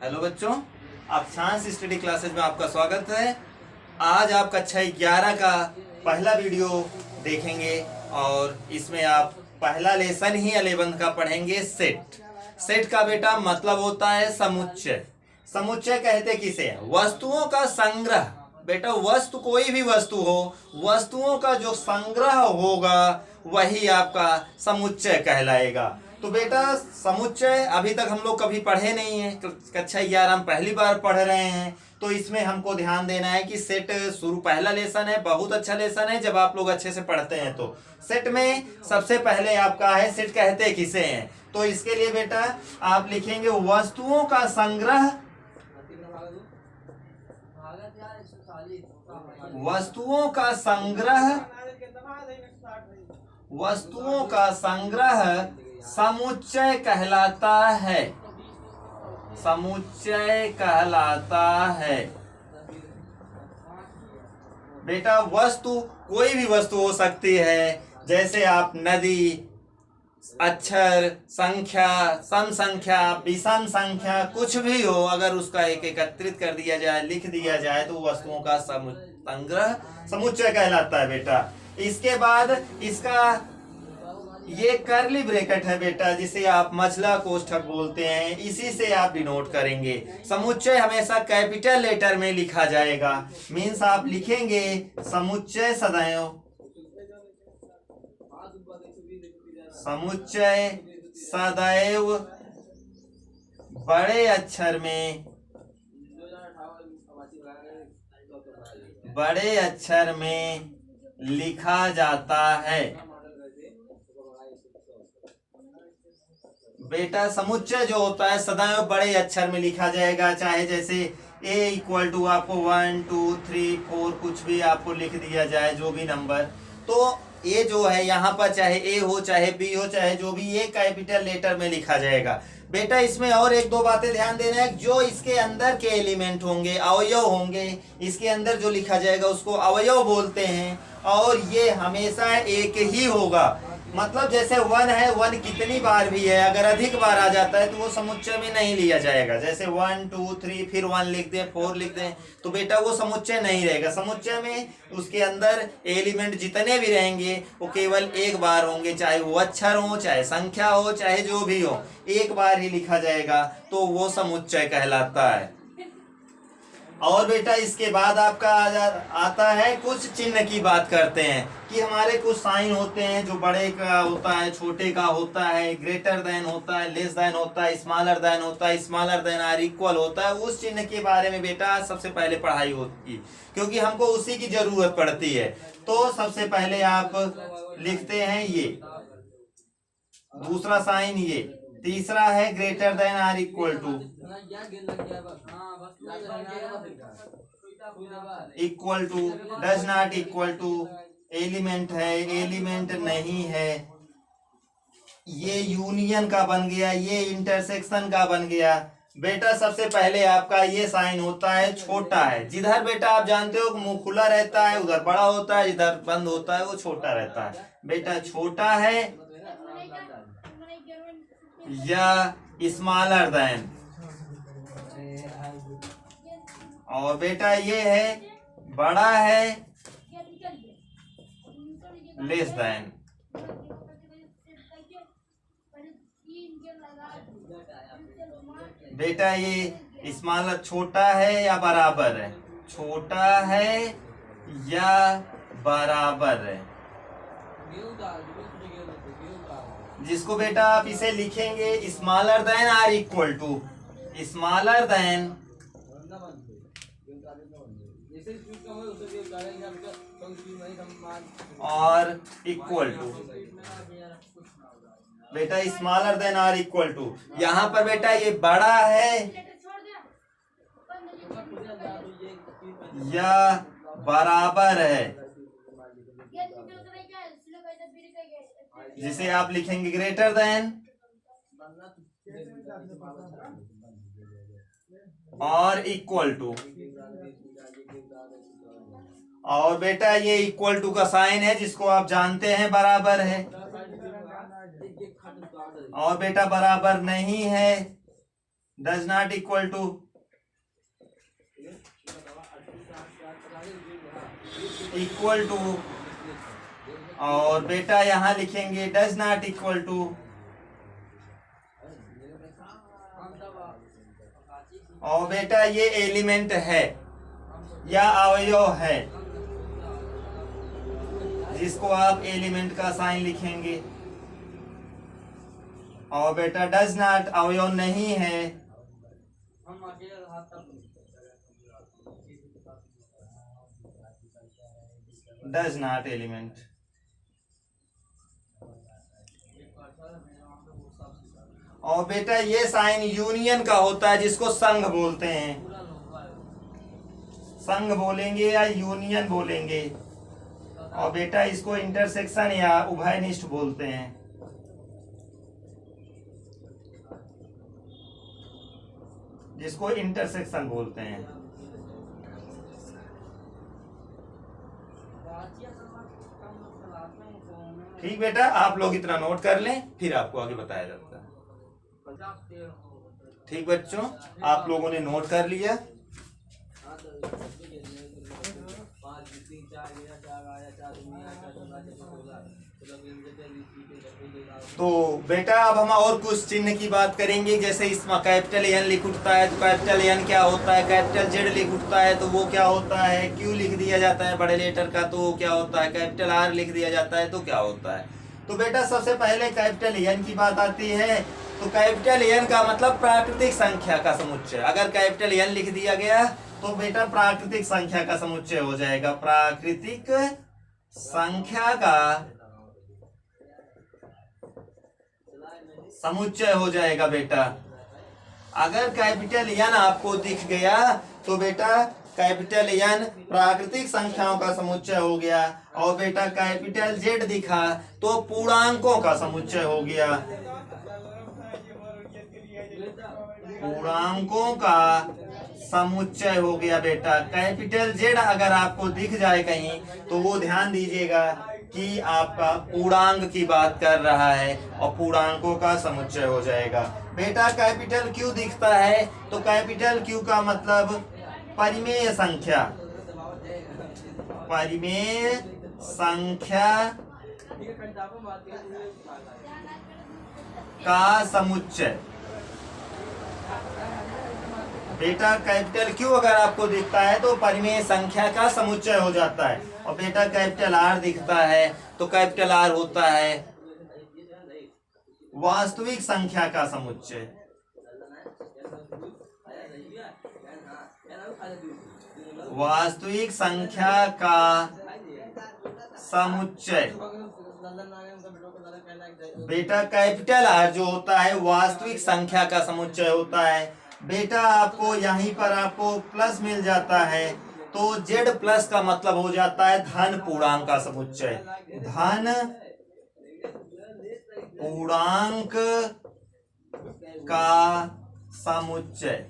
Hello बच्चों, अक्षांश study classes में आपका स्वागत है। आज आप कक्षा 11 का पहला वीडियो देखेंगे और इसमें आप पहला लेसन ही 11 का पढ़ेंगे। सेट। सेट का बेटा मतलब होता है समुच्चय। समुच्चय कहते किसे हैं? वस्तुओं का संग्रह। बेटा वस्तु, कोई भी वस्तु हो, वस्तुओं का जो संग्रह होगा वही आपका समुच्चय कहलाएगा। तो बेटा समुच्चय अभी तक हम लोग कभी पढ़े नहीं है, कक्षा 11 हम पहली बार पढ़ रहे हैं। तो इसमें हमको ध्यान देना है कि सेट शुरू पहला लेसन है, बहुत अच्छा लेसन है जब आप लोग अच्छे से पढ़ते हैं। तो सेट में सबसे पहले आपका है सेट कहते किसे हैं। तो इसके लिए बेटा आप लिखेंगे वस्तुओं का संग्रह। वस्तुओं का संग्रह, वस्तुओं का संग्रह समुच्चय कहलाता है। समुच्चय कहलाता है। बेटा वस्तु कोई भी वस्तु हो सकती है, जैसे आप नदी, अक्षर, संख्या, सम संख्या, विषम संख्या, कुछ भी हो, अगर उसका एक एकत्रित कर दिया जाए, लिख दिया जाए तो वस्तुओं का संग्रह समुच्चय कहलाता है बेटा। इसके बाद इसका ये कर्ली ब्रैकेट है बेटा, जिसे आप मझला कोष्ठक बोलते हैं, इसी से आप डिनोट करेंगे। समुच्चय हमेशा कैपिटल लेटर में लिखा जाएगा। मीन्स आप लिखेंगे समुच्चय सदैव, समुच्चय सदैव बड़े अक्षर में, बड़े अक्षर में लिखा जाता है। बेटा समुच्चय जो होता है सदैव बड़े अक्षर में लिखा जाएगा। चाहे जैसे a इक्वल टू आपको 1 2 3 4 कुछ भी आपको लिख दिया जाए, जो भी नंबर, तो ये जो है यहाँ पर चाहे a हो चाहे b हो चाहे जो भी, ये कैपिटल लेटर में लिखा जाएगा। बेटा इसमें और एक दो बातें ध्यान देना है। जो इसके अंदर के एलिमेंट होंगे, अवयव होंगे, इसके अंदर जो लिखा जाएगा उसको अवयव बोलते हैं। और ये हमेशा एक ही होगा। मतलब जैसे 1 है, 1 कितनी बार भी है, अगर अधिक बार आ जाता है तो वो समुच्चय में नहीं लिया जाएगा। जैसे 1 2 3 फिर 1 लिख दें, 4 लिख दें, तो बेटा वो समुच्चय नहीं रहेगा। समुच्चय में उसके अंदर एलिमेंट जितने भी रहेंगे वो केवल एक बार होंगे, चाहे वो अक्षर हो, चाहे संख्या हो, चाहे जो भी हो, एक बार ही लिखा जाएगा, तो वो समुच्चय कहलाता है। और बेटा इसके बाद आपका आता है कुछ चिन्ह की बात करते हैं कि हमारे कुछ साइन होते हैं, जो बड़े का होता है, छोटे का होता है, ग्रेटर देन होता है, लेस देन होता है, स्मॉलर देन होता है, स्मॉलर देन आर इक्वल होता है। उस चिन्ह के बारे में बेटा सबसे पहले पढ़ाई होती है, क्योंकि हमको उसी की जरूरत पड़ती है। तो सबसे पहले आप लिखते हैं ये, दूसरा साइन ये, तीसरा है greater than or equal to, equal to, does not equal to, element है, एलिमेंट नहीं है, ये यूनियन का बन गया, ये इंटरसेक्शन का बन गया। बेटा सबसे पहले आपका ये साइन होता है छोटा है। जिधर बेटा आप जानते हो मुंह खुला रहता है उधर बड़ा होता है, जिधर बंद होता है वो छोटा रहता है। बेटा छोटा है या स्मॉलर देन, और बेटा ये है बड़ा है लेस देन। बेटा ये स्मॉलर छोटा है या बराबर है, छोटा है या बराबर है, जिसको बेटा आप इसे लिखेंगे smaller than or equal to, smaller than और इक्वल टू। बेटा smaller than or equal to, यहाँ पर बेटा ये बड़ा है या बराबर है, जिसे आप लिखेंगे ग्रेटर देन और इक्वल टू। और बेटा ये इक्वल टू का साइन है, जिसको आप जानते हैं बराबर है। और बेटा बराबर नहीं है, does not equal to, equal to, और बेटा यहां लिखेंगे डज नॉट इक्वल टू, और बेटा ये एलिमेंट है या अवयव है, जिसको आप एलिमेंट का साइन लिखेंगे। और बेटा डज नॉट अवयव नहीं है, डज नॉट एलिमेंट। और बेटा ये साइन यूनियन का होता है, जिसको संघ बोलते हैं, संघ बोलेंगे या यूनियन बोलेंगे। और बेटा इसको इंटरसेक्शन या उभयनिष्ठ बोलते हैं। जिसको इंटरसेक्शन बोलते हैं। ठीक बेटा, आप लोग इतना नोट कर लें, फिर आपको आगे बताया जाता है। ठीक बच्चों, आप लोगों ने नोट कर लिया। तो बेटा अब हम और कुछ चिन्ह की बात करेंगे। जैसे इसमें कैपिटल एन लिख उठता है तो कैपिटल एन क्या होता है, कैपिटल जेड लिख उठता है तो वो क्या होता है, क्यू लिख दिया जाता है बड़े लेटर का तो वो क्या होता है, कैपिटल आर लिख दिया जाता है तो क्या होता है। तो बेटा सबसे पहले कैपिटल एन की बात आती है। तो कैपिटल एन का मतलब प्राकृतिक संख्या का समुच्चय। अगर कैपिटल एन लिख दिया गया तो बेटा प्राकृतिक संख्या का समुच्चय हो जाएगा, प्राकृतिक संख्या का समुच्चय हो जाएगा बेटा। अगर कैपिटल एन आपको दिख गया तो बेटा कैपिटल एन प्राकृतिक संख्याओं का समुच्चय हो गया। और बेटा कैपिटल जेड दिखा तो पूर्णांकों का समुच्चय हो गया, पूर्णांकों का समुच्चय हो गया बेटा। कैपिटल जेड अगर आपको दिख जाए कहीं तो वो ध्यान दीजिएगा कि आपका पूर्णांक की बात कर रहा है और पूर्णांकों का समुच्चय हो जाएगा। बेटा कैपिटल क्यू दिखता है तो कैपिटल क्यू का मतलब परिमेय संख्या, परिमेय संख्या का समुच्चय। बेटा कैपिटल क्यू अगर आपको दिखता है तो परिमेय संख्या का समुच्चय हो जाता है। और बेटा कैपिटल आर दिखता है तो कैपिटल आर होता है वास्तविक संख्या का समुच्चय, वास्तविक संख्या का समुच्चय। बेटा कैपिटल आर जो होता है वास्तविक संख्या का समुच्चय होता है। बेटा आपको यहीं पर आपको प्लस मिल जाता है तो जेड प्लस का मतलब हो जाता है धन पूर्णांक का समुच्चय, धन पूर्णांक का समुच्चय।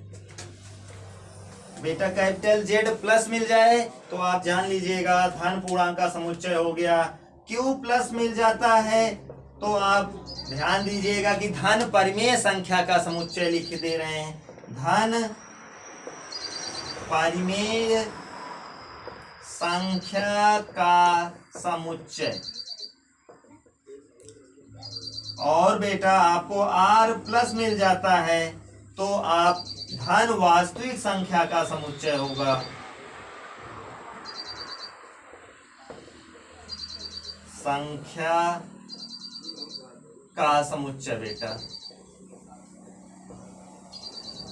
बेटा कैपिटल जेड प्लस मिल जाए तो आप जान लीजिएगा धन पूर्णांक का समुच्चय हो गया। क्यू प्लस मिल जाता है तो आप ध्यान दीजिएगा कि धन परिमेय संख्या का समुच्चय लिख दे रहे हैं, धन परिमेय संख्या का समुच्चय। और बेटा आपको आर प्लस मिल जाता है तो आप धन वास्तविक संख्या का समुच्चय होगा, संख्या का समुच्चय बेटा।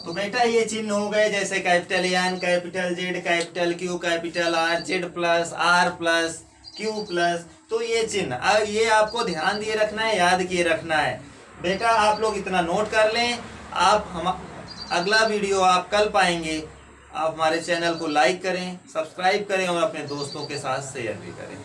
तो बेटा ये चिन्ह हो गए, जैसे capital N, capital Z, capital Q, capital R, Z plus, R plus, Q plus. तो ये चिन्ह अब ये आपको ध्यान दिए रखना है, याद किए रखना है बेटा। आप लोग इतना नोट कर लें। आप हम अगला वीडियो आप कल पाएंगे। आप हमारे चैनल को लाइक करें, सब्सक्राइब करें और अपने दोस्तों के साथ शेयर भी करें।